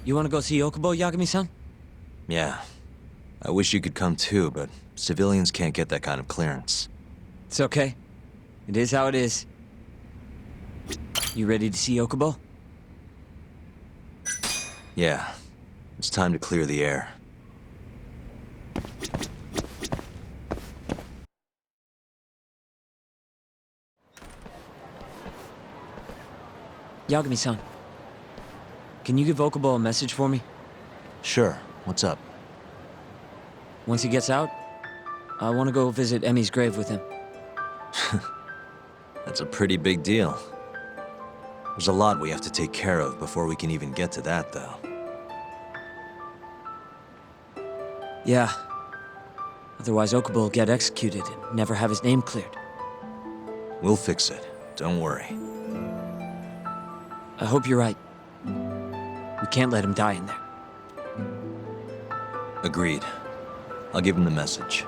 You wanna go see Okubo, Yagami-san? Yeah. I wish you could come too, but civilians can't get that kind of clearance. It's okay. It is how it is. You ready to see Okubo? Yeah. It's time to clear the air. Yagami-san, can you give Okubo a message for me? Sure. What's up? Once he gets out, I want to go visit Emi's grave with him. That's a pretty big deal. There's a lot we have to take care of before we can even get to that, though. Yeah. Otherwise, Okubo will get executed and never have his name cleared. We'll fix it. Don't worry. I hope you're right. We can't let him die in there. Agreed. I'll give him the message.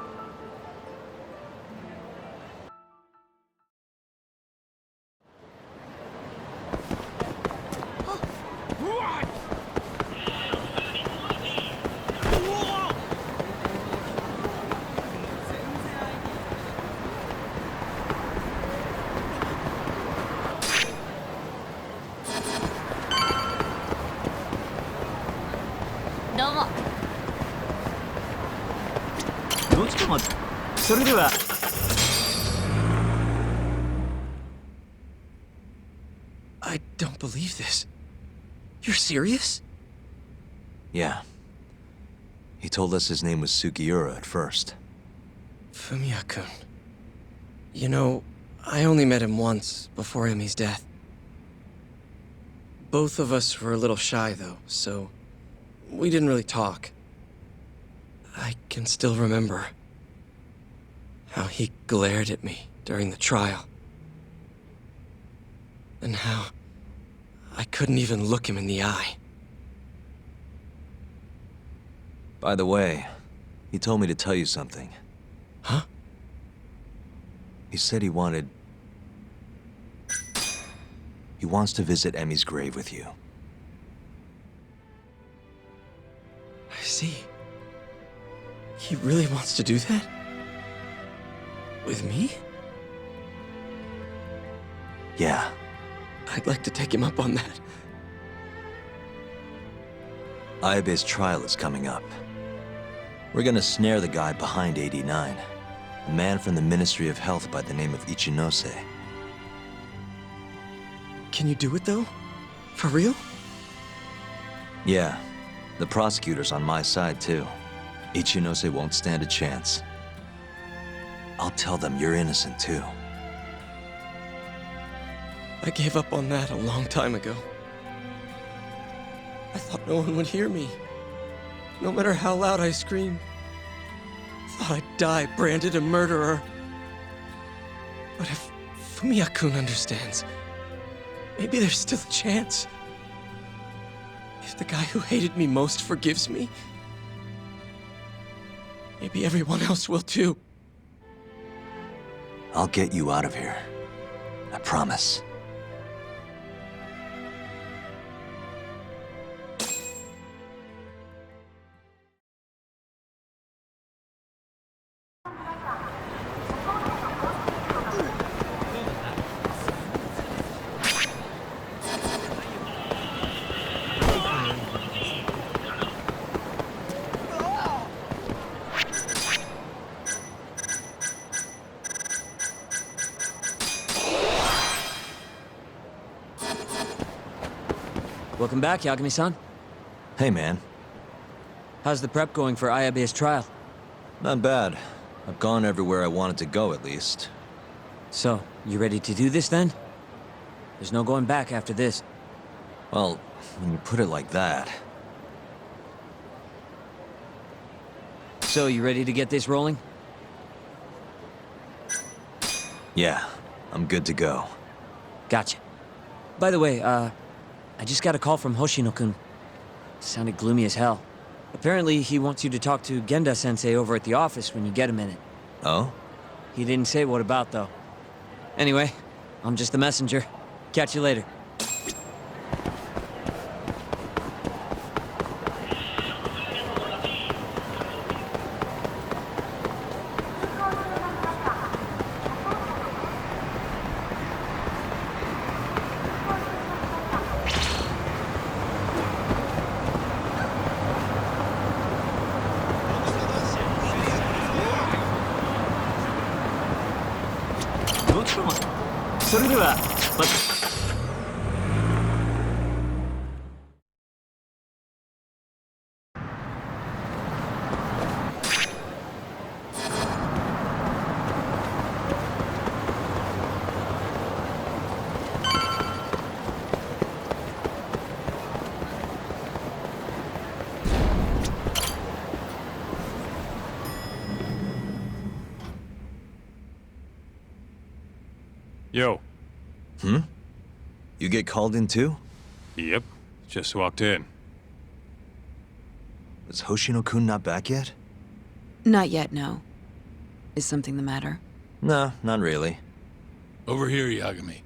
I don't believe this. You're serious? Yeah. He told us his name was Sugiura at first. Fumiya-kun. You know, I only met him once, before Emi's death. Both of us were a little shy, though, so we didn't really talk. I can still remember how he glared at me during the trial. And how I couldn't even look him in the eye. By the way, he told me to tell you something. Huh? He said he wants to visit Emi's grave with you. I see. He really wants to do that? With me? Yeah. I'd like to take him up on that. Ayabe's trial is coming up. We're gonna snare the guy behind 89. A man from the Ministry of Health by the name of Ichinose. Can you do it, though? For real? Yeah. The prosecutor's on my side, too. Ichinose won't stand a chance. I'll tell them you're innocent, too. I gave up on that a long time ago. I thought no one would hear me. No matter how loud I screamed. Thought I'd die branded a murderer. But if Fumiya-kun understands, maybe there's still a chance. If the guy who hated me most forgives me, maybe everyone else will too. I'll get you out of here. I promise. Welcome back, Yagami-san. Hey, man. How's the prep going for Ayabe's trial? Not bad. I've gone everywhere I wanted to go, at least. So, you ready to do this then? There's no going back after this. Well, when you put it like that... So, you ready to get this rolling? Yeah, I'm good to go. Gotcha. By the way, I just got a call from Hoshino-kun. Sounded gloomy as hell. Apparently, he wants you to talk to Genda-sensei over at the office when you get a minute. Oh? He didn't say what about, though. Anyway, I'm just the messenger. Catch you later. それでは、Yo. You get called in too? Yep. Just walked in. Is Hoshino-kun not back yet? Not yet, no. Is something the matter? No, not really. Over here, Yagami.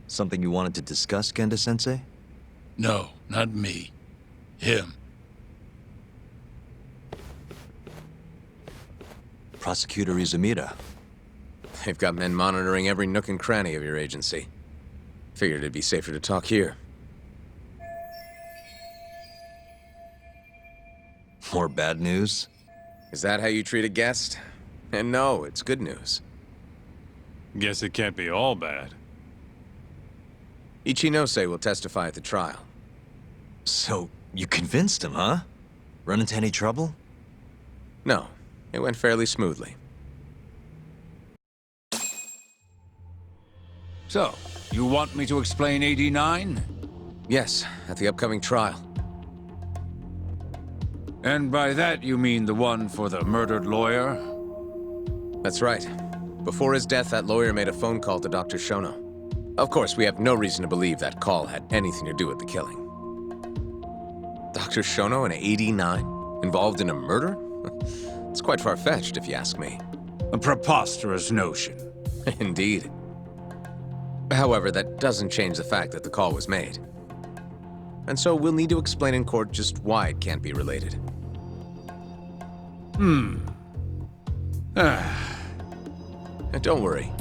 Something you wanted to discuss, Genda-sensei? No, not me. Him. Prosecutor Izumida. They've got men monitoring every nook and cranny of your agency. Figured it'd be safer to talk here. More bad news? Is that how you treat a guest? And no, it's good news. Guess it can't be all bad. Ichinose will testify at the trial. So, you convinced him, huh? Run into any trouble? No, it went fairly smoothly. So, you want me to explain 89? Yes, at the upcoming trial. And by that you mean the one for the murdered lawyer? That's right. Before his death, that lawyer made a phone call to Dr. Shono. Of course, we have no reason to believe that call had anything to do with the killing. Dr. Shono and 89? Involved in a murder? It's quite far-fetched, if you ask me. A preposterous notion. Indeed. However, that doesn't change the fact that the call was made. And so we'll need to explain in court just why it can't be related. And don't worry.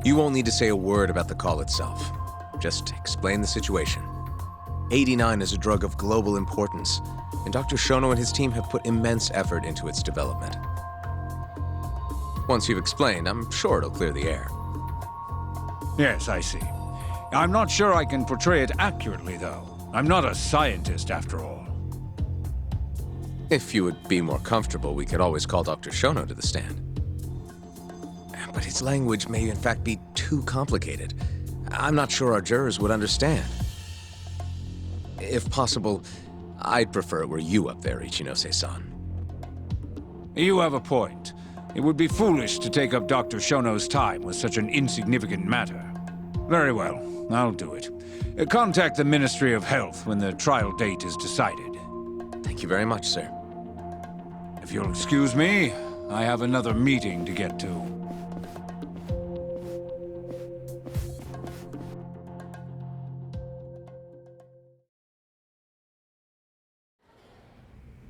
You won't need to say a word about the call itself. Just explain the situation. 89 is a drug of global importance, and Dr. Shono and his team have put immense effort into its development. Once you've explained, I'm sure it'll clear the air. Yes, I see. I'm not sure I can portray it accurately, though. I'm not a scientist, after all. If you would be more comfortable, we could always call Dr. Shono to the stand. But his language may in fact be too complicated. I'm not sure our jurors would understand. If possible, I'd prefer it were you up there, Ichinose-san. You have a point. It would be foolish to take up Dr. Shono's time with such an insignificant matter. Very well, I'll do it. Contact the Ministry of Health when the trial date is decided. Thank you very much, sir. If you'll excuse me, I have another meeting to get to.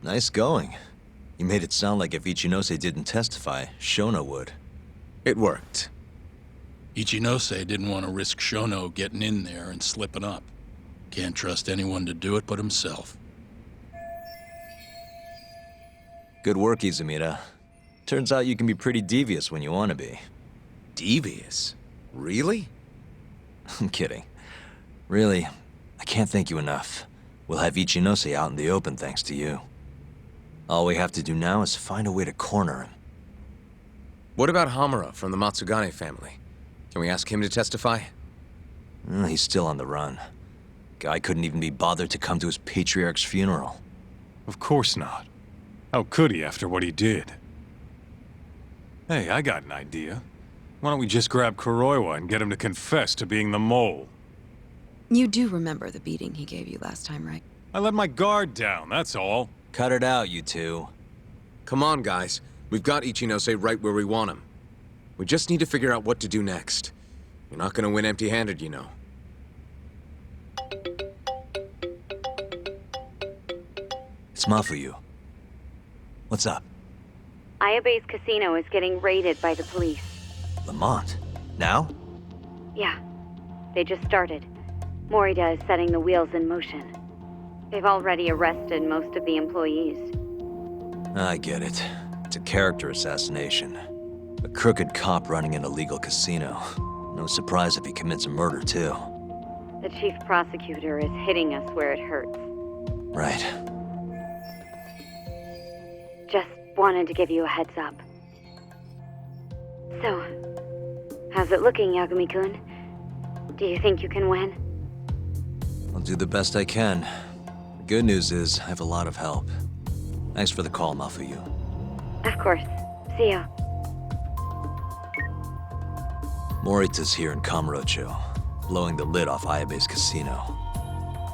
Nice going. You made it sound like if Ichinose didn't testify, Shono would. It worked. Ichinose didn't want to risk Shono getting in there and slipping up. Can't trust anyone to do it but himself. Good work, Izumida. Turns out you can be pretty devious when you want to be. Devious? Really? I'm kidding. Really, I can't thank you enough. We'll have Ichinose out in the open thanks to you. All we have to do now is find a way to corner him. What about Hamura from the Matsugane family? Can we ask him to testify? He's still on the run. Guy couldn't even be bothered to come to his patriarch's funeral. Of course not. How could he after what he did? Hey, I got an idea. Why don't we just grab Kuroiwa and get him to confess to being the mole? You do remember the beating he gave you last time, right? I let my guard down, that's all. Cut it out, you two. Come on, guys. We've got Ichinose right where we want him. We just need to figure out what to do next. You're not gonna win empty-handed, you know. It's Mafuyu. What's up? Ayabe's casino is getting raided by the police. Lamont? Now? Yeah, they just started. Morita is setting the wheels in motion. They've already arrested most of the employees. I get it. It's a character assassination. A crooked cop running an illegal casino. No surprise if he commits a murder, too. The chief prosecutor is hitting us where it hurts. Right. Just wanted to give you a heads up. So, how's it looking, Yagami-kun? Do you think you can win? I'll do the best I can. The good news is, I have a lot of help. Thanks for the call, Mafuyu. Of course. See ya. Morita's here in Kamurocho, blowing the lid off Ayabe's casino.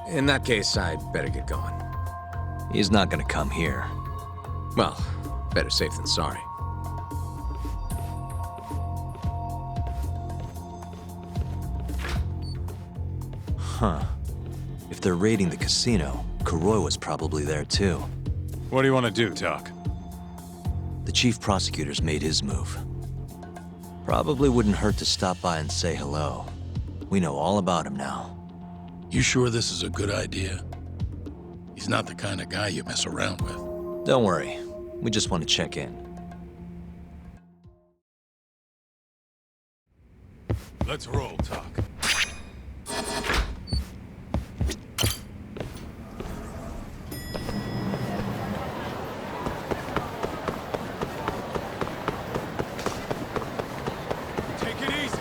In that case, I'd better get going. He's not gonna come here. Well, better safe than sorry. Huh. If they're raiding the casino, Kuroiwa's probably there too. What do you want to do, Doc? The chief prosecutor's made his move. Probably wouldn't hurt to stop by and say hello. We know all about him now. You sure this is a good idea? He's not the kind of guy you mess around with. Don't worry. We just want to check in. Let's roll, Doc. Take it easy.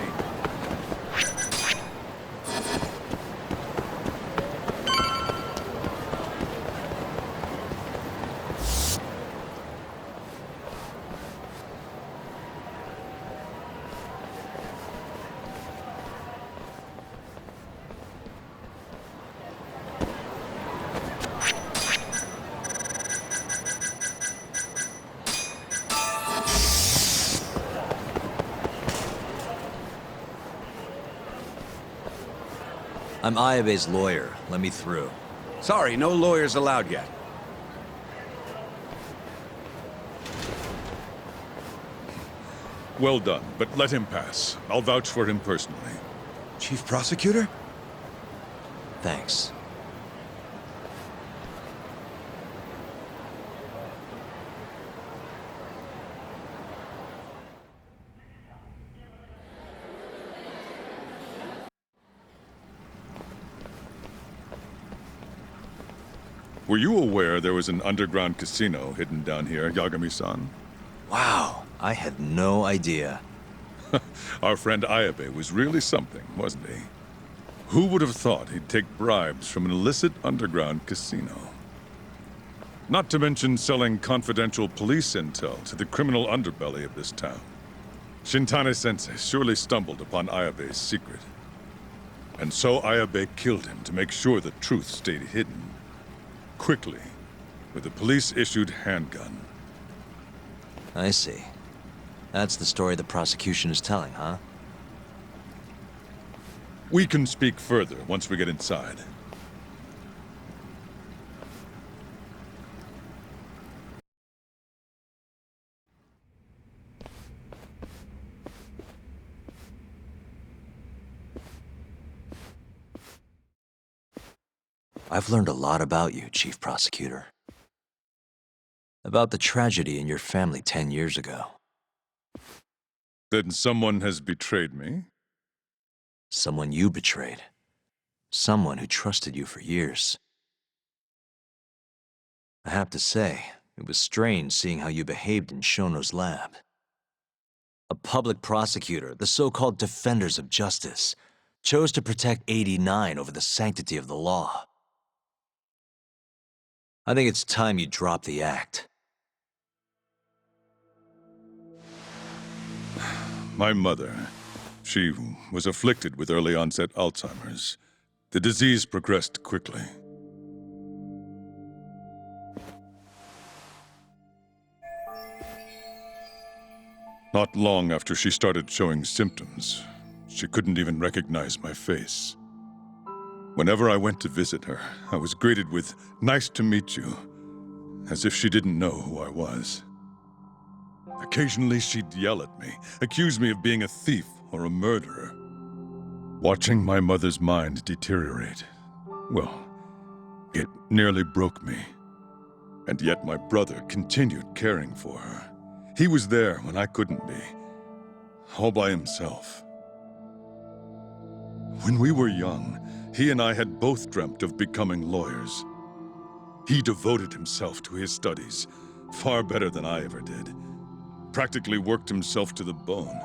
I'm Ayabe's lawyer. Let me through. Sorry, no lawyers allowed yet. Well done, but let him pass. I'll vouch for him personally. Chief Prosecutor? Thanks. Were you aware there was an underground casino hidden down here, Yagami-san? Wow, I had no idea. Our friend Ayabe was really something, wasn't he? Who would have thought he'd take bribes from an illicit underground casino? Not to mention selling confidential police intel to the criminal underbelly of this town. Shintani-sensei surely stumbled upon Ayabe's secret. And so Ayabe killed him to make sure the truth stayed hidden. Quickly, with a police-issued handgun. I see. That's the story the prosecution is telling, huh? We can speak further once we get inside. I've learned a lot about you, Chief Prosecutor. About the tragedy in your family 10 years ago. Then someone has betrayed me? Someone you betrayed. Someone who trusted you for years. I have to say, it was strange seeing how you behaved in Shono's lab. A public prosecutor, the so-called defenders of justice, chose to protect 89 over the sanctity of the law. I think it's time you drop the act. My mother, she was afflicted with early onset Alzheimer's. The disease progressed quickly. Not long after she started showing symptoms, she couldn't even recognize my face. Whenever I went to visit her, I was greeted with, "Nice to meet you," as if she didn't know who I was. Occasionally she'd yell at me, accuse me of being a thief or a murderer. Watching my mother's mind deteriorate, well, it nearly broke me. And yet my brother continued caring for her. He was there when I couldn't be, all by himself. When we were young, he and I had both dreamt of becoming lawyers. He devoted himself to his studies, far better than I ever did. Practically worked himself to the bone.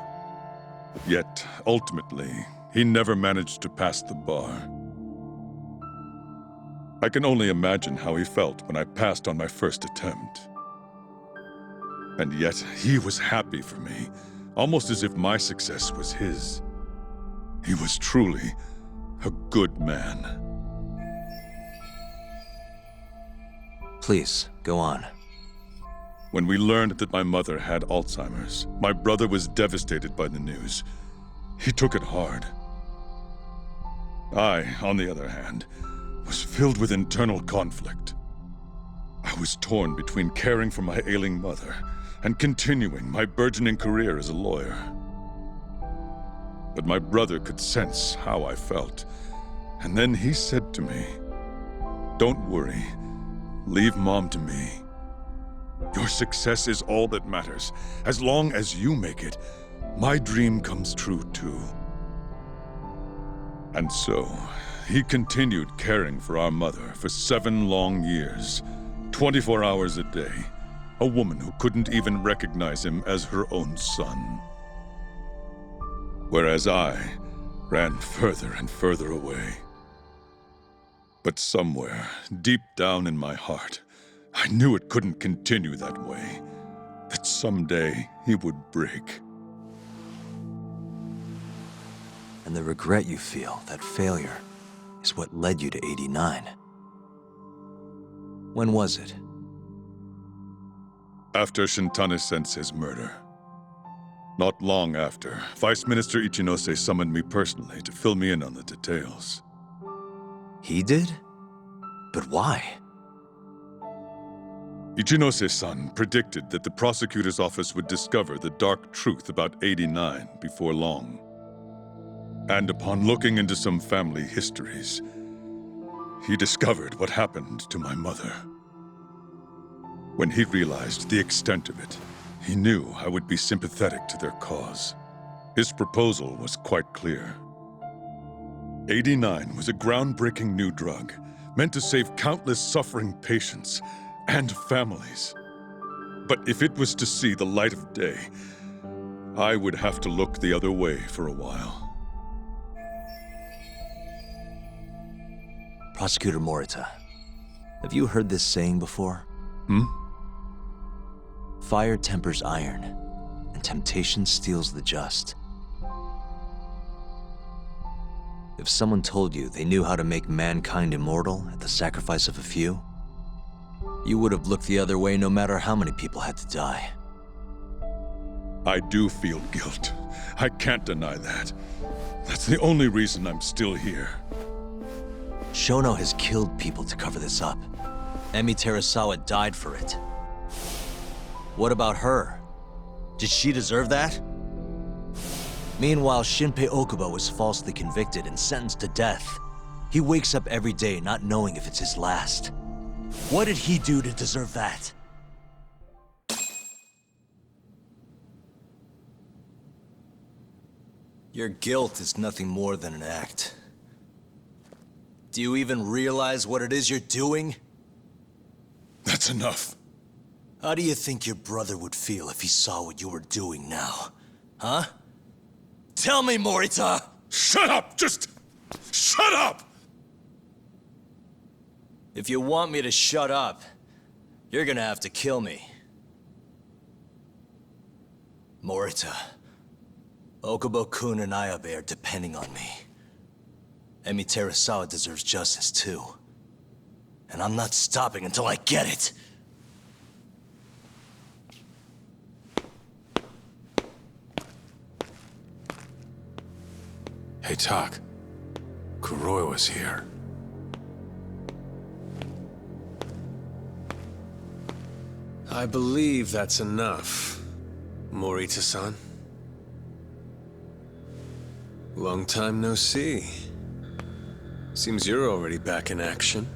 Yet, ultimately, he never managed to pass the bar. I can only imagine how he felt when I passed on my first attempt. And yet, he was happy for me, almost as if my success was his. He was truly a good man. Please, go on. When we learned that my mother had Alzheimer's, my brother was devastated by the news. He took it hard. I, on the other hand, was filled with internal conflict. I was torn between caring for my ailing mother and continuing my burgeoning career as a lawyer. But my brother could sense how I felt, and then he said to me, "Don't worry, leave Mom to me. Your success is all that matters. As long as you make it, my dream comes true too." And so, he continued caring for our mother for 7 long years, 24 hours a day, a woman who couldn't even recognize him as her own son. Whereas I ran further and further away. But somewhere, deep down in my heart, I knew it couldn't continue that way, that someday he would break. And the regret you feel, that failure, is what led you to 89. When was it? After Shintani-sensei's murder. Not long after, Vice Minister Ichinose summoned me personally to fill me in on the details. He did? But why? Ichinose-san predicted that the prosecutor's office would discover the dark truth about 89 before long. And upon looking into some family histories, he discovered what happened to my mother. When he realized the extent of it, he knew I would be sympathetic to their cause. His proposal was quite clear. 89 was a groundbreaking new drug, meant to save countless suffering patients and families. But if it was to see the light of day, I would have to look the other way for a while. Prosecutor Morita, have you heard this saying before? Fire tempers iron, and temptation steals the just. If someone told you they knew how to make mankind immortal at the sacrifice of a few, you would have looked the other way no matter how many people had to die. I do feel guilt. I can't deny that. That's the only reason I'm still here. Shono has killed people to cover this up. Emi Terasawa died for it. What about her? Did she deserve that? Meanwhile, Shinpei Okubo was falsely convicted and sentenced to death. He wakes up every day not knowing if it's his last. What did he do to deserve that? Your guilt is nothing more than an act. Do you even realize what it is you're doing? That's enough. How do you think your brother would feel if he saw what you were doing now? Huh? Tell me, Morita! Shut up! Just shut up! If you want me to shut up, you're gonna have to kill me. Morita, Okubo-kun and Ayabe are depending on me. Emi Terasawa deserves justice too. And I'm not stopping until I get it. Hey, Tak. Kuroiwa's here. I believe that's enough, Morita-san. Long time no see. Seems you're already back in action.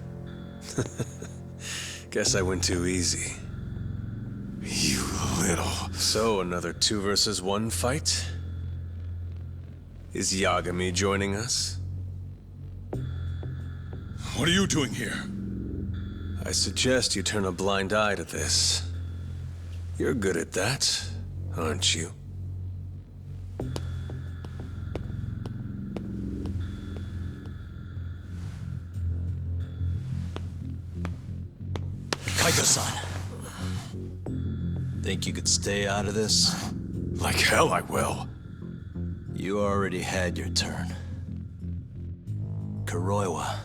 Guess I went too easy. You little... So, another 2 versus 1 fight? Is Yagami joining us? What are you doing here? I suggest you turn a blind eye to this. You're good at that, aren't you? Kaito-san. Think you could stay out of this? Like hell I will. You already had your turn. Kuroiwa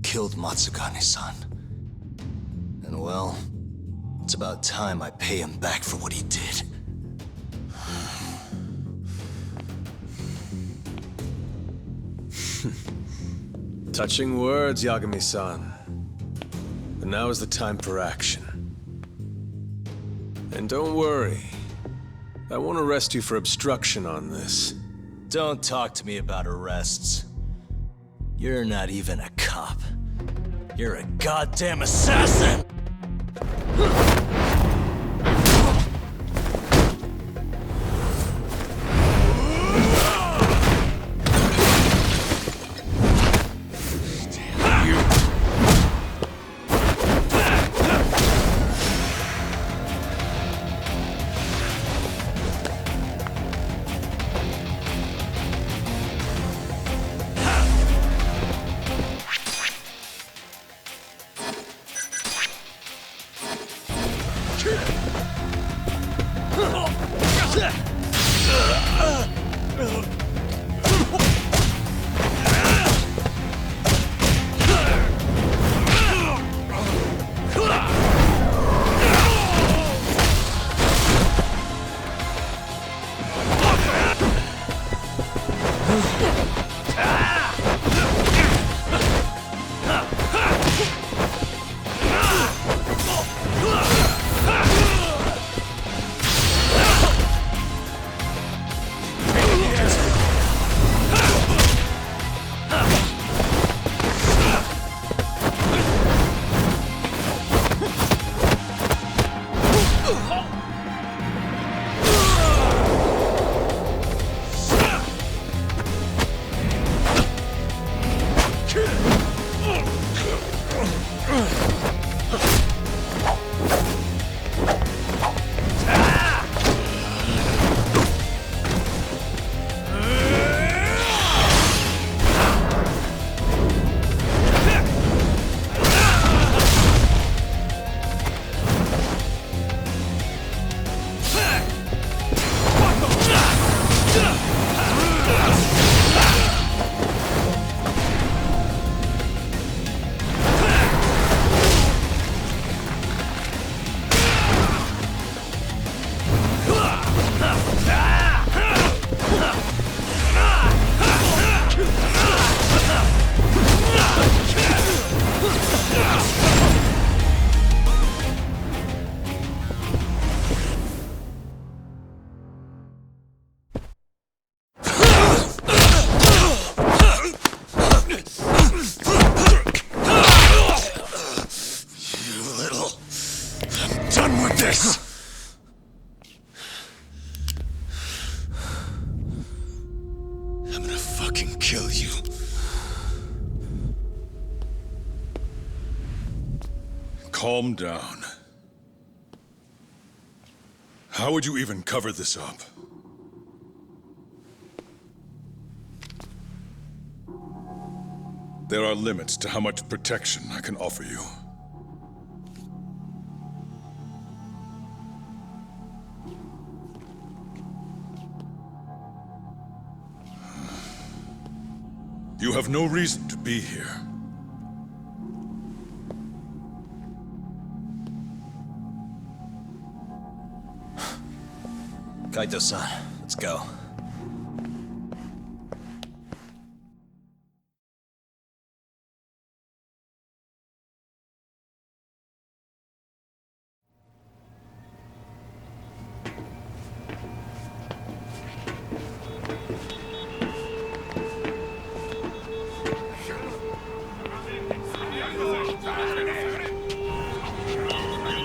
killed Matsugane-san. And well, it's about time I pay him back for what he did. Touching words, Yagami-san. But now is the time for action. And don't worry. I won't arrest you for obstruction on this. Don't talk to me about arrests. You're not even a cop. You're a goddamn assassin! Calm down. How would you even cover this up? There are limits to how much protection I can offer you. You have no reason to be here. Kaito-san, let's go.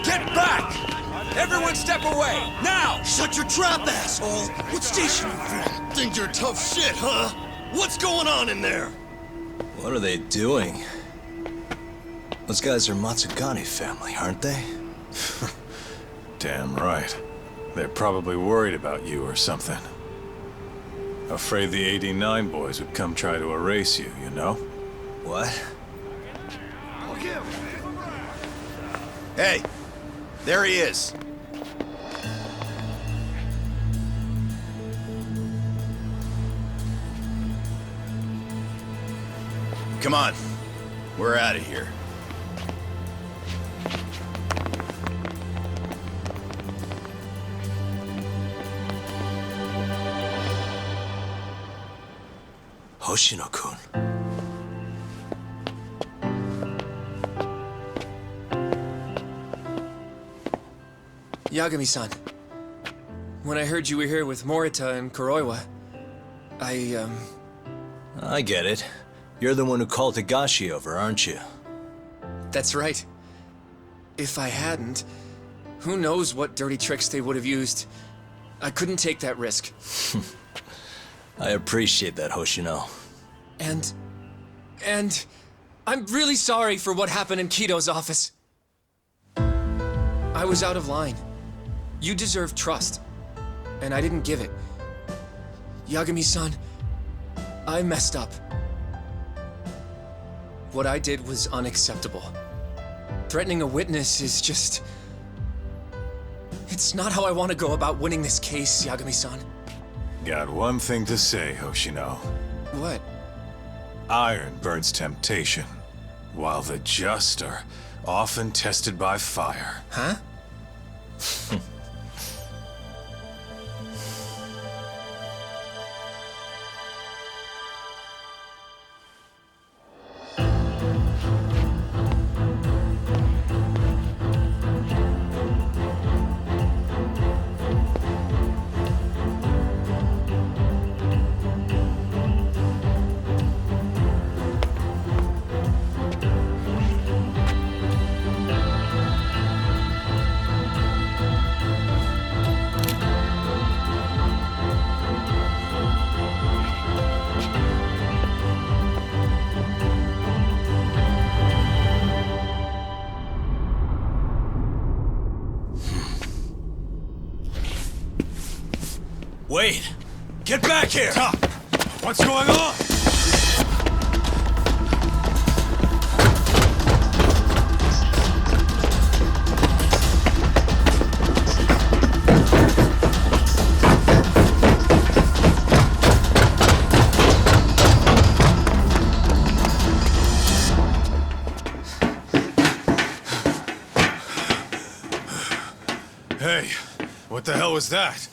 Get back! Everyone step away, now! Shut your trap, asshole! What station are you from? think you're tough shit, huh? What's going on in there? What are they doing? Those guys are Matsugane family, aren't they? Damn right. They're probably worried about you or something. Afraid the 89 boys would come try to erase you, you know? What? Hey, there he is. Come on, we're out of here. Hoshino-kun. Yagami-san, when I heard you were here with Morita and Kuroiwa, I get it. You're the one who called Higashi over, aren't you? That's right. If I hadn't, who knows what dirty tricks they would have used. I couldn't take that risk. I appreciate that, Hoshino. And I'm really sorry for what happened in Kaito's office. I was out of line. You deserve trust, and I didn't give it. Yagami-san, I messed up. What I did was unacceptable. Threatening a witness is just... It's not how I want to go about winning this case, Yagami-san. Got one thing to say, Hoshino. What? Iron burns temptation, while the just are often tested by fire. Huh? Wait! Get back here! Top! What's going on? Hey, what the hell was that?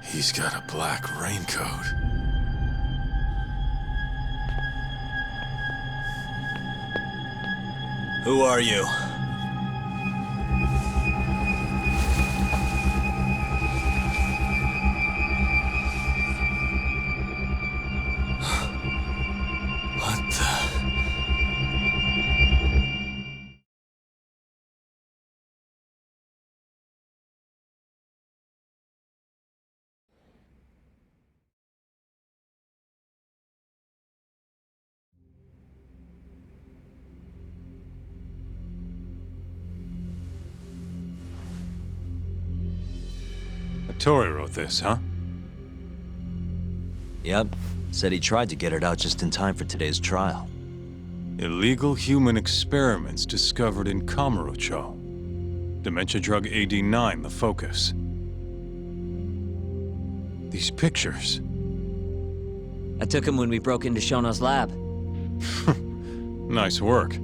He's got a black raincoat. Who are you? What the... Tori wrote this, huh? Yep. Said he tried to get it out just in time for today's trial. Illegal human experiments discovered in Kamurocho. Dementia drug 89, the focus. These pictures. I took him when we broke into Shono's lab. Nice work.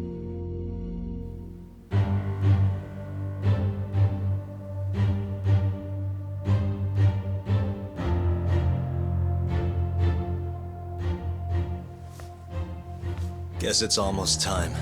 Guess it's almost time.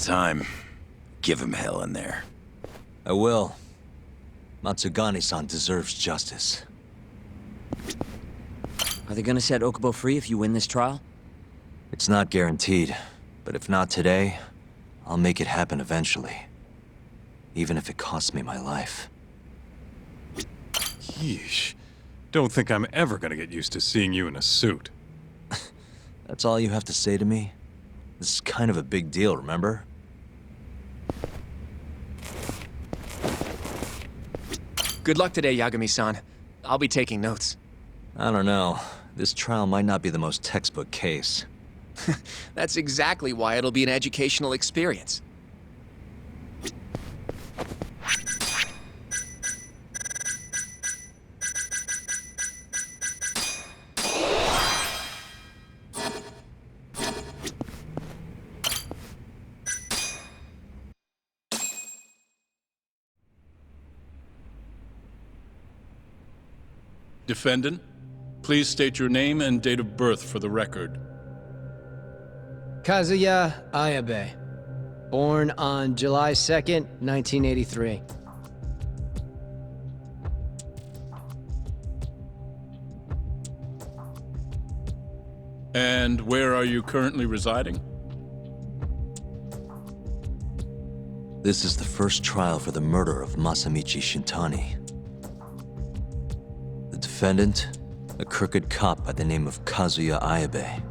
It's time. Give him hell in there. I will. Matsugane-san deserves justice. Are they gonna set Okubo free if you win this trial? It's not guaranteed, but if not today, I'll make it happen eventually. Even if it costs me my life. Yeesh. Don't think I'm ever gonna get used to seeing you in a suit. That's all you have to say to me? This is kind of a big deal, remember? Good luck today, Yagami-san. I'll be taking notes. I don't know. This trial might not be the most textbook case. That's exactly why it'll be an educational experience. Defendant, please state your name and date of birth for the record. Kazuya Ayabe. Born on July 2nd, 1983. And where are you currently residing? This is the first trial for the murder of Masamichi Shintani. The defendant, a crooked cop by the name of Kazuya Ayabe.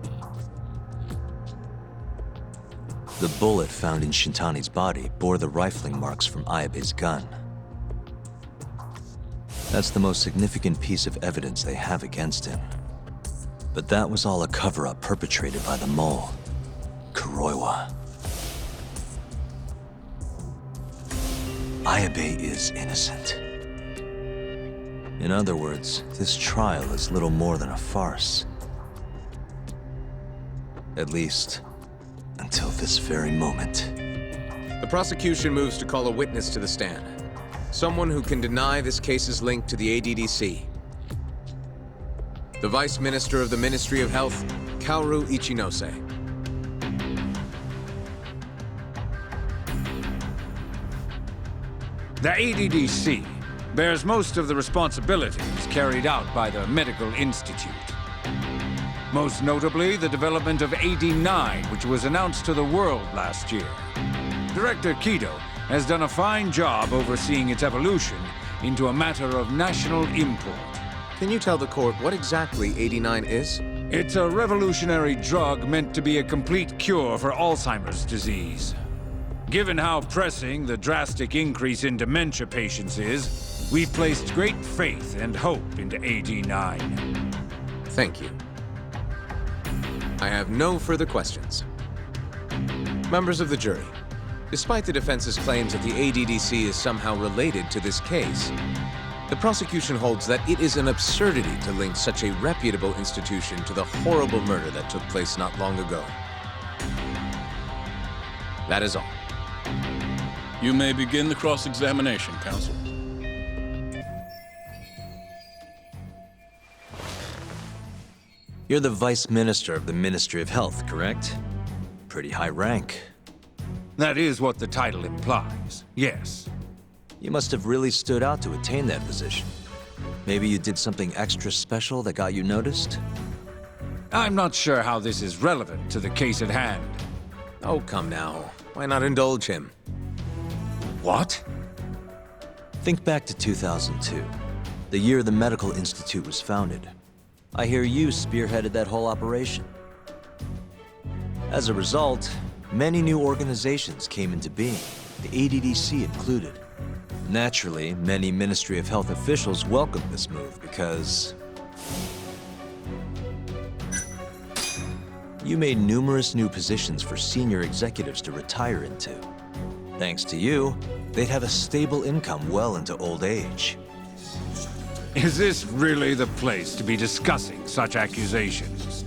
The bullet found in Shintani's body bore the rifling marks from Ayabe's gun. That's the most significant piece of evidence they have against him. But that was all a cover-up perpetrated by the mole, Kuroiwa. Ayabe is innocent. In other words, this trial is little more than a farce. At least, until this very moment. The prosecution moves to call a witness to the stand. Someone who can deny this case's link to the ADDC. The Vice Minister of the Ministry of Health, Kaoru Ichinose. The ADDC bears most of the responsibilities carried out by the Medical Institute. Most notably, the development of AD9, which was announced to the world last year. Director Kaito has done a fine job overseeing its evolution into a matter of national import. Can you tell the court what exactly AD9 is? It's a revolutionary drug meant to be a complete cure for Alzheimer's disease. Given how pressing the drastic increase in dementia patients is, we've placed great faith and hope into AD9. Thank you. I have no further questions. Members of the jury, despite the defense's claims that the ADDC is somehow related to this case, the prosecution holds that it is an absurdity to link such a reputable institution to the horrible murder that took place not long ago. That is all. You may begin the cross-examination, counsel. You're the Vice Minister of the Ministry of Health, correct? Pretty high rank. That is what the title implies, yes. You must have really stood out to attain that position. Maybe you did something extra special that got you noticed? I'm not sure how this is relevant to the case at hand. Oh, come now. Why not indulge him? What? Think back to 2002, the year the Medical Institute was founded. I hear you spearheaded that whole operation. As a result, many new organizations came into being, the ADDC included. Naturally, many Ministry of Health officials welcomed this move because you made numerous new positions for senior executives to retire into. Thanks to you, they'd have a stable income well into old age. Is this really the place to be discussing such accusations?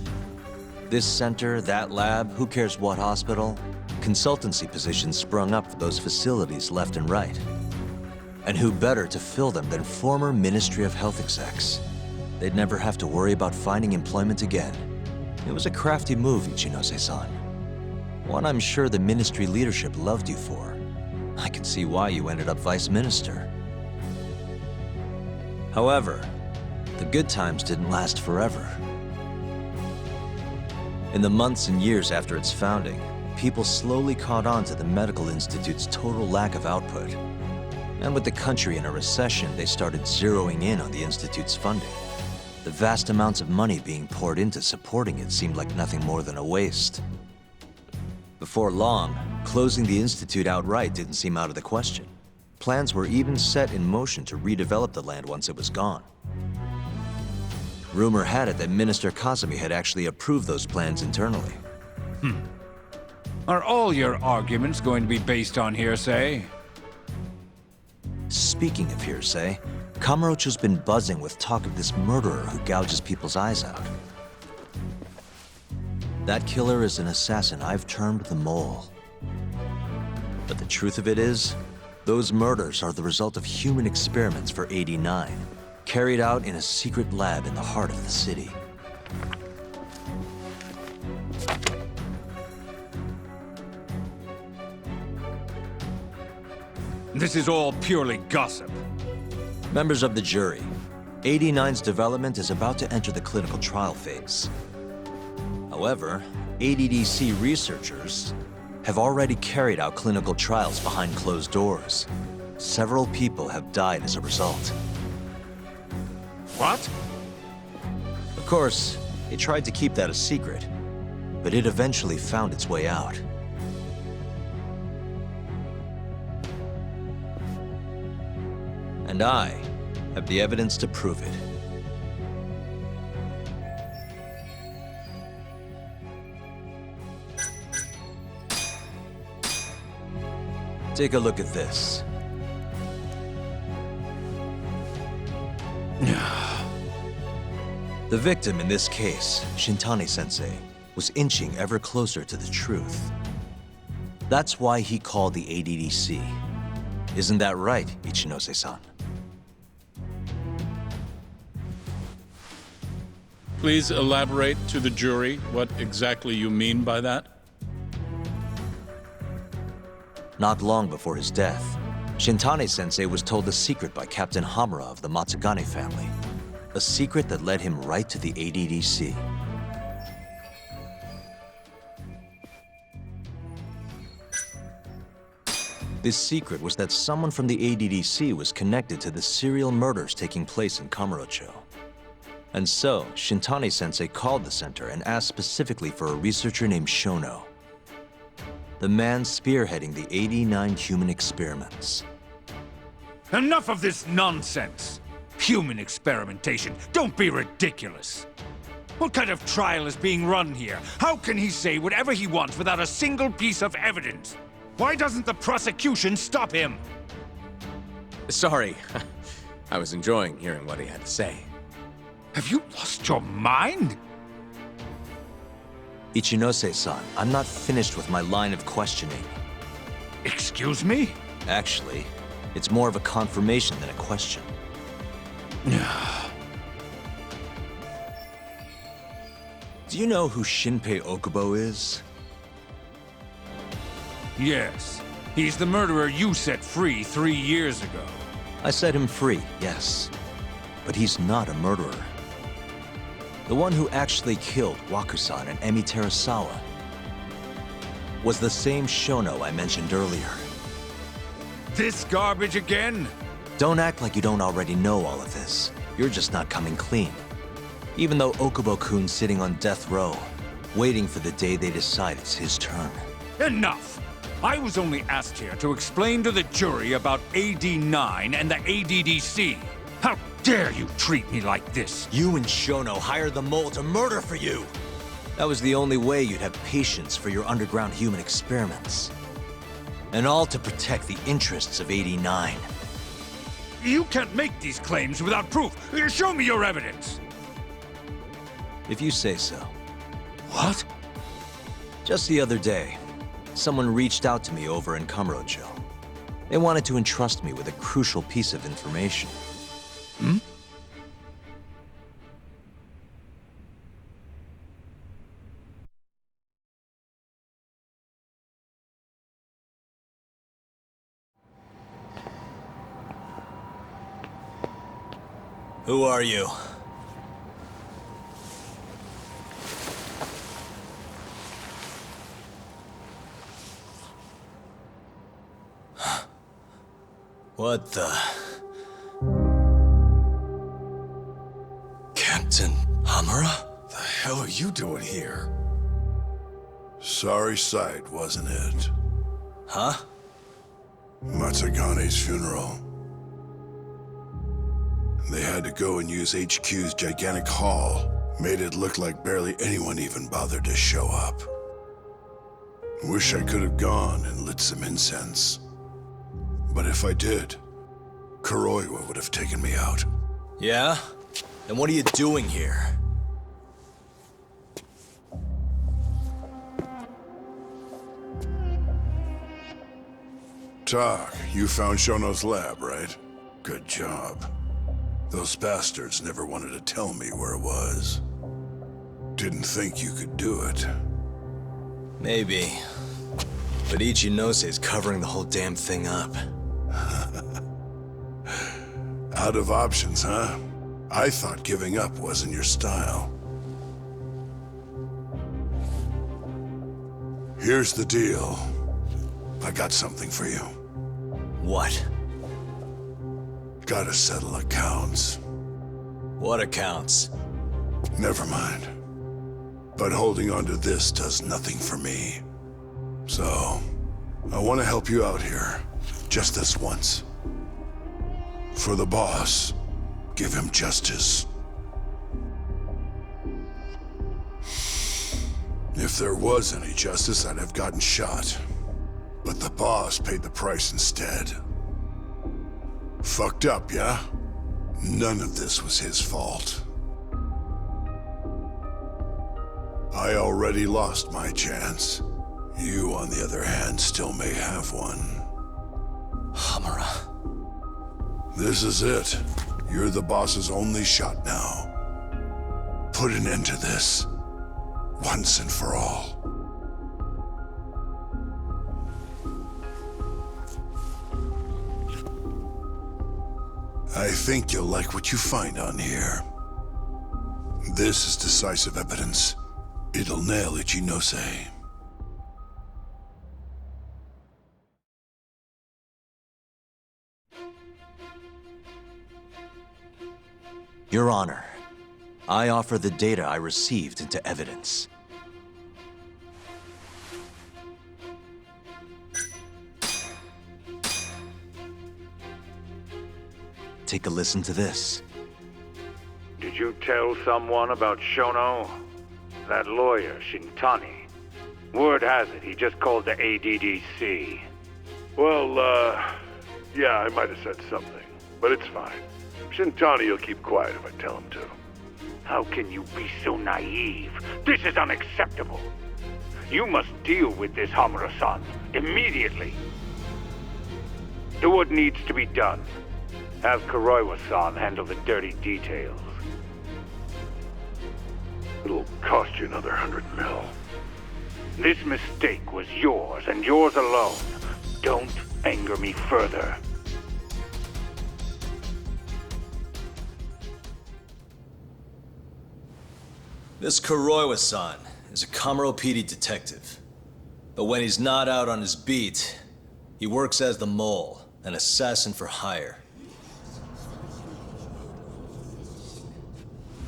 This center, that lab, who cares what hospital? Consultancy positions sprung up for those facilities left and right. And who better to fill them than former Ministry of Health execs? They'd never have to worry about finding employment again. It was a crafty move, Ichinose-san. One I'm sure the Ministry leadership loved you for. I can see why you ended up Vice Minister. However, the good times didn't last forever. In the months and years after its founding, people slowly caught on to the Medical Institute's total lack of output. And with the country in a recession, they started zeroing in on the Institute's funding. The vast amounts of money being poured into supporting it seemed like nothing more than a waste. Before long, closing the Institute outright didn't seem out of the question. Plans were even set in motion to redevelop the land once it was gone. Rumor had it that Minister Kazumi had actually approved those plans internally. Are all your arguments going to be based on hearsay? Speaking of hearsay, Kamurocho's been buzzing with talk of this murderer who gouges people's eyes out. That killer is an assassin I've termed the Mole. But the truth of it is, those murders are the result of human experiments for 89, carried out in a secret lab in the heart of the city. This is all purely gossip. Members of the jury, 89's development is about to enter the clinical trial phase. However, ADDC researchers have already carried out clinical trials behind closed doors. Several people have died as a result. What? Of course, they tried to keep that a secret, but it eventually found its way out. And I have the evidence to prove it. Take a look at this. The victim in this case, Shintani-sensei, was inching ever closer to the truth. That's why he called the ADDC. Isn't that right, Ichinose-san? Please elaborate to the jury what exactly you mean by that. Not long before his death, Shintani-sensei was told a secret by Captain Hamura of the Matsugane family. A secret that led him right to the ADDC. This secret was that someone from the ADDC was connected to the serial murders taking place in Kamurocho. And so, Shintani-sensei called the center and asked specifically for a researcher named Shono. The man spearheading the 89 human experiments. Enough of this nonsense! Human experimentation. Don't be ridiculous. What kind of trial is being run here? How can he say whatever he wants without a single piece of evidence? Why doesn't the prosecution stop him? Sorry. I was enjoying hearing what he had to say. Have you lost your mind? Ichinose-san, I'm not finished with my line of questioning. Excuse me? Actually, it's more of a confirmation than a question. Do you know who Shinpei Okubo is? Yes. He's the murderer you set free 3 years ago. I set him free, yes. But he's not a murderer. The one who actually killed Wakusan and Emi Terasawa was the same Shono I mentioned earlier. This garbage again? Don't act like you don't already know all of this. You're just not coming clean. Even though Okubo-kun's sitting on death row, waiting for the day they decide it's his turn. Enough! I was only asked here to explain to the jury about AD9 and the ADDC. How dare you treat me like this? You and Shono hired the mole to murder for you! That was the only way you'd have patience for your underground human experiments. And all to protect the interests of 89. You can't make these claims without proof. Show me your evidence. If you say so. What? Just the other day, someone reached out to me over in Kamurocho. They wanted to entrust me with a crucial piece of information. Hmm? Who are you? What the... Captain Hamura? The hell are you doing here? Sorry sight, wasn't it? Huh? Matsugane's funeral. They had to go and use HQ's gigantic hall. Made it look like barely anyone even bothered to show up. Wish I could have gone and lit some incense. But if I did, Kuroiwa would have taken me out. Yeah? Then what are you doing here? Tak, you found Shono's lab, right? Good job. Those bastards never wanted to tell me where it was. Didn't think you could do it. Maybe. But Ichinose covering the whole damn thing up. Out of options, huh? I thought giving up wasn't your style. Here's the deal. I got something for you. What? Gotta settle accounts. What accounts? Never mind. But holding on to this does nothing for me. So, I want to help you out here. Just this once. For the boss, give him justice. If there was any justice, I'd have gotten shot. But the boss paid the price instead. Fucked up, yeah? None of this was his fault. I already lost my chance. You, on the other hand, still may have one. Hamura. This is it. You're the boss's only shot now. Put an end to this. Once and for all. I think you'll like what you find on here. This is decisive evidence. It'll nail Ichinose. Your Honor, I offer the data I received into evidence. Take a listen to this. Did you tell someone about Shono? That lawyer, Shintani. Word has it, he just called the ADDC. Well, yeah, I might have said something, but it's fine. Shintani will keep quiet if I tell him to. How can you be so naive? This is unacceptable. You must deal with this, Hamura-san, immediately. Do what needs to be done. Have Kuroiwa-san handle the dirty details. It'll cost you another 100 mil. This mistake was yours, and yours alone. Don't anger me further. This Kuroiwa-san is a Kamuro PD detective. But when he's not out on his beat, he works as the mole, an assassin for hire.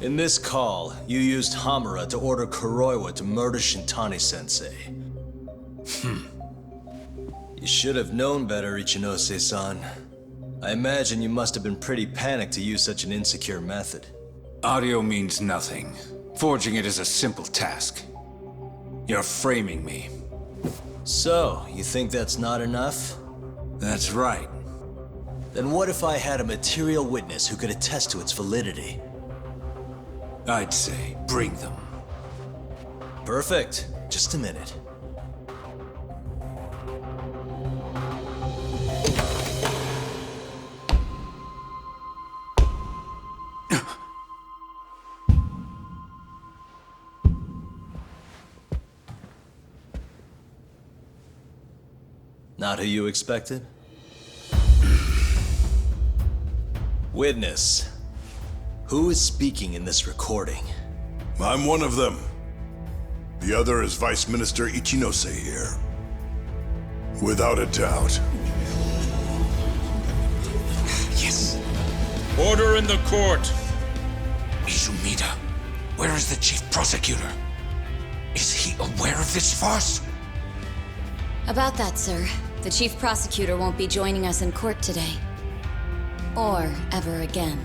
In this call, you used Hamura to order Kuroiwa to murder Shintani-sensei. You should have known better, Ichinose-san. I imagine you must have been pretty panicked to use such an insecure method. Audio means nothing. Forging it is a simple task. You're framing me. So, you think that's not enough? That's right. Then what if I had a material witness who could attest to its validity? I'd say, bring them. Perfect. Just a minute. Not who you expected? Witness. Who is speaking in this recording? I'm one of them. The other is Vice Minister Ichinose here. Without a doubt. Yes. Order in the court. Izumida, where is the chief prosecutor? Is he aware of this farce? About that, sir. The chief prosecutor won't be joining us in court today. Or ever again.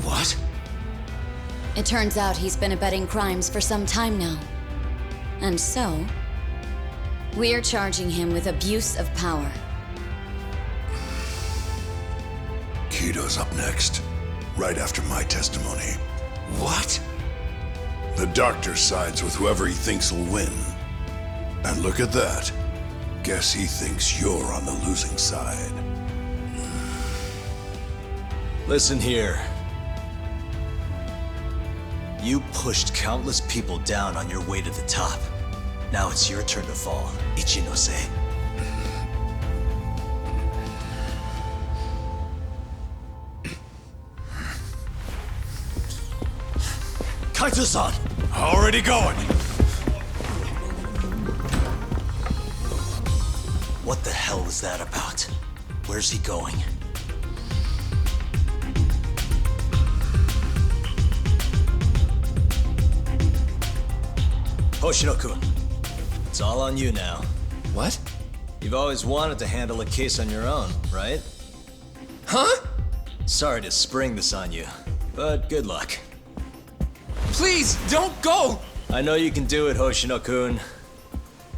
What? It turns out he's been abetting crimes for some time now. And so, we're charging him with abuse of power. Kaito's up next, right after my testimony. What? The doctor sides with whoever he thinks will win. And look at that. Guess he thinks you're on the losing side. Listen here. You pushed countless people down on your way to the top. Now it's your turn to fall, Ichinose. Kaito-san! Already going! What the hell was that about? Where's he going? Hoshino-kun, it's all on you now. What? You've always wanted to handle a case on your own, right? Huh? Sorry to spring this on you, but good luck. Please, don't go! I know you can do it, Hoshino-kun.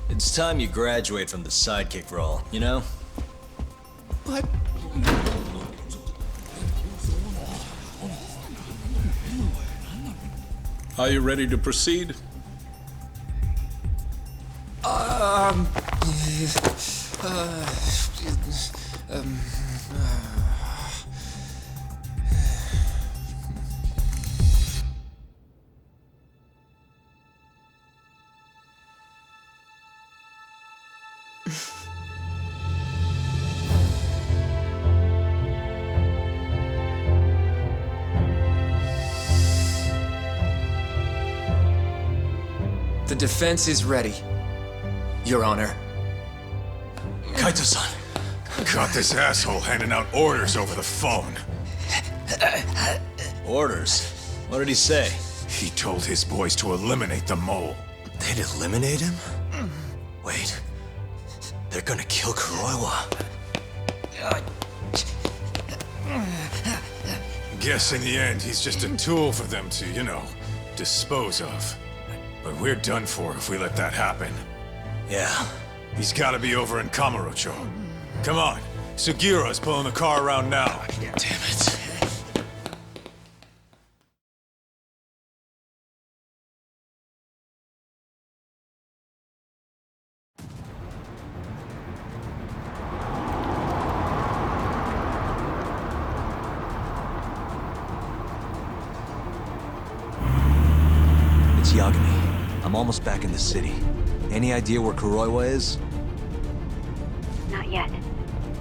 It's time you graduate from the sidekick role, you know? But... Are you ready to proceed? The defense is ready, Your Honor. Kaito-san. Got this asshole handing out orders over the phone. Orders? What did he say? He told his boys to eliminate the mole. They'd eliminate him? Wait. They're gonna kill Kuroiwa. Guess in the end, he's just a tool for them to, you know, dispose of. But we're done for if we let that happen. Yeah. He's gotta be over in Kamurocho. Come on. Sugiura's pulling the car around now. Damn it. It's Yagami. I'm almost back in the city. Any idea where Kuroiwa is? Not yet.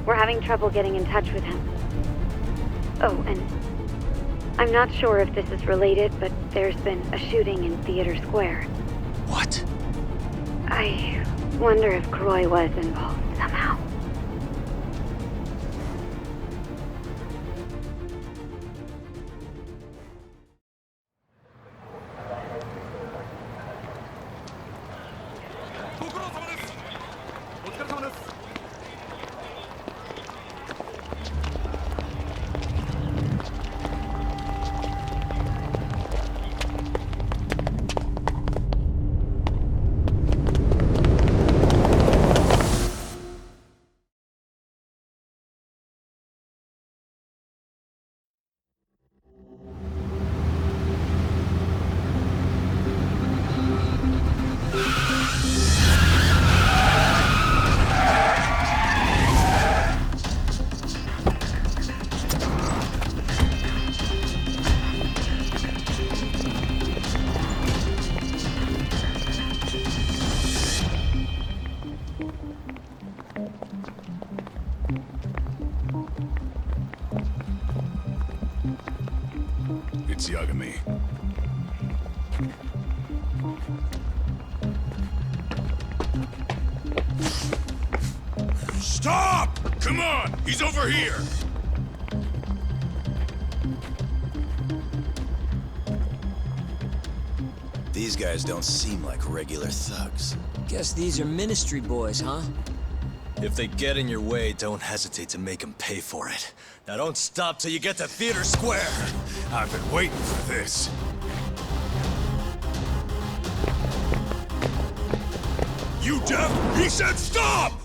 We're having trouble getting in touch with him. Oh, and I'm not sure if this is related, but there's been a shooting in Theater Square. What? I wonder if Kuroiwa is involved somehow. Stop! Come on! He's over here! These guys don't seem like regular thugs. Guess these are ministry boys, huh? If they get in your way, don't hesitate to make them pay for it. Now don't stop till you get to Theater Square. I've been waiting for this. You deaf? He said stop!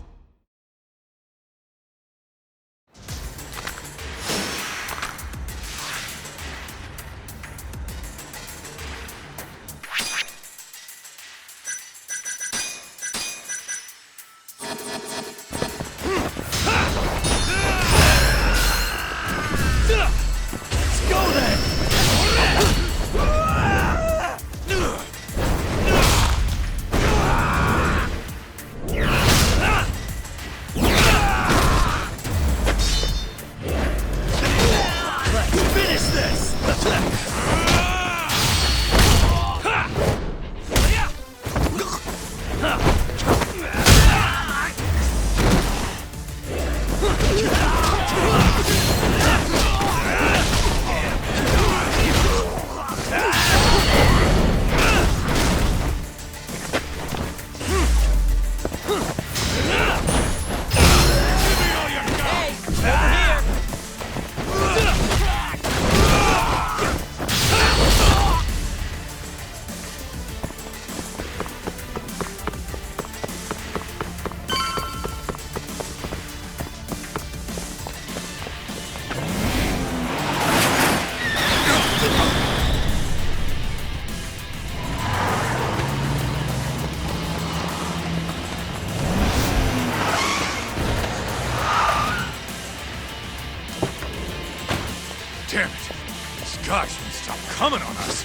Damn it! These guys won't stop coming on us!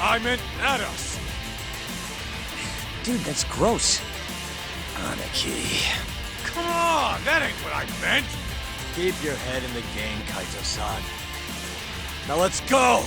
I meant at us. Dude, that's gross. Anarchy. Come on! That ain't what I meant! Keep your head in the game, Kaito-san. Now let's go!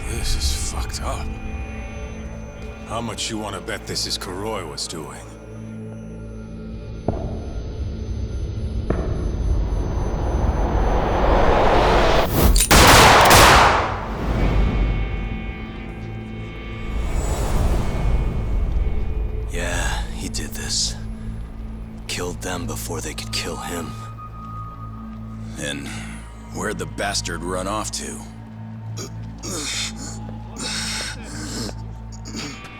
This is fucked up. How much you want to bet this is Kuroiwa's doing? Yeah, he did this. Killed them before they could kill him. And where'd the bastard run off to?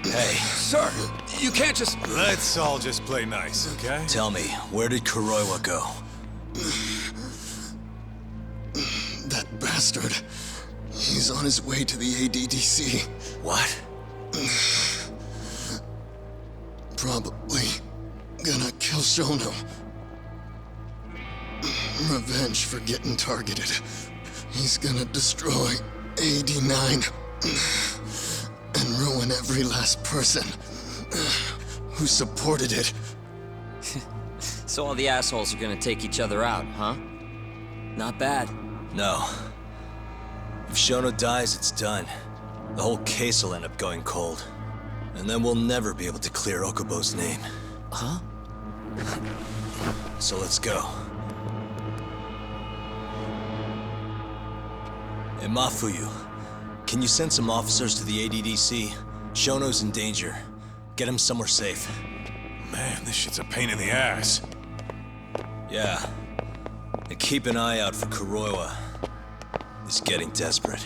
Hey. Sir, you can't just... Let's all just play nice, okay? Tell me, where did Kuroiwa go? That bastard. He's on his way to the ADDC. What? Probably gonna kill Shono. Revenge for getting targeted. He's gonna destroy AD9 and ruin every last person who supported it So all the assholes are gonna take each other out, huh? Not bad. No. If Shono dies, it's done. The whole case will end up going cold. And then we'll never be able to clear Okubo's name. Huh? So let's go. Hey, Mafuyu, can you send some officers to the ADDC? Shono's in danger. Get him somewhere safe. Man, this shit's a pain in the ass. Yeah. And keep an eye out for Kuroiwa. He's getting desperate.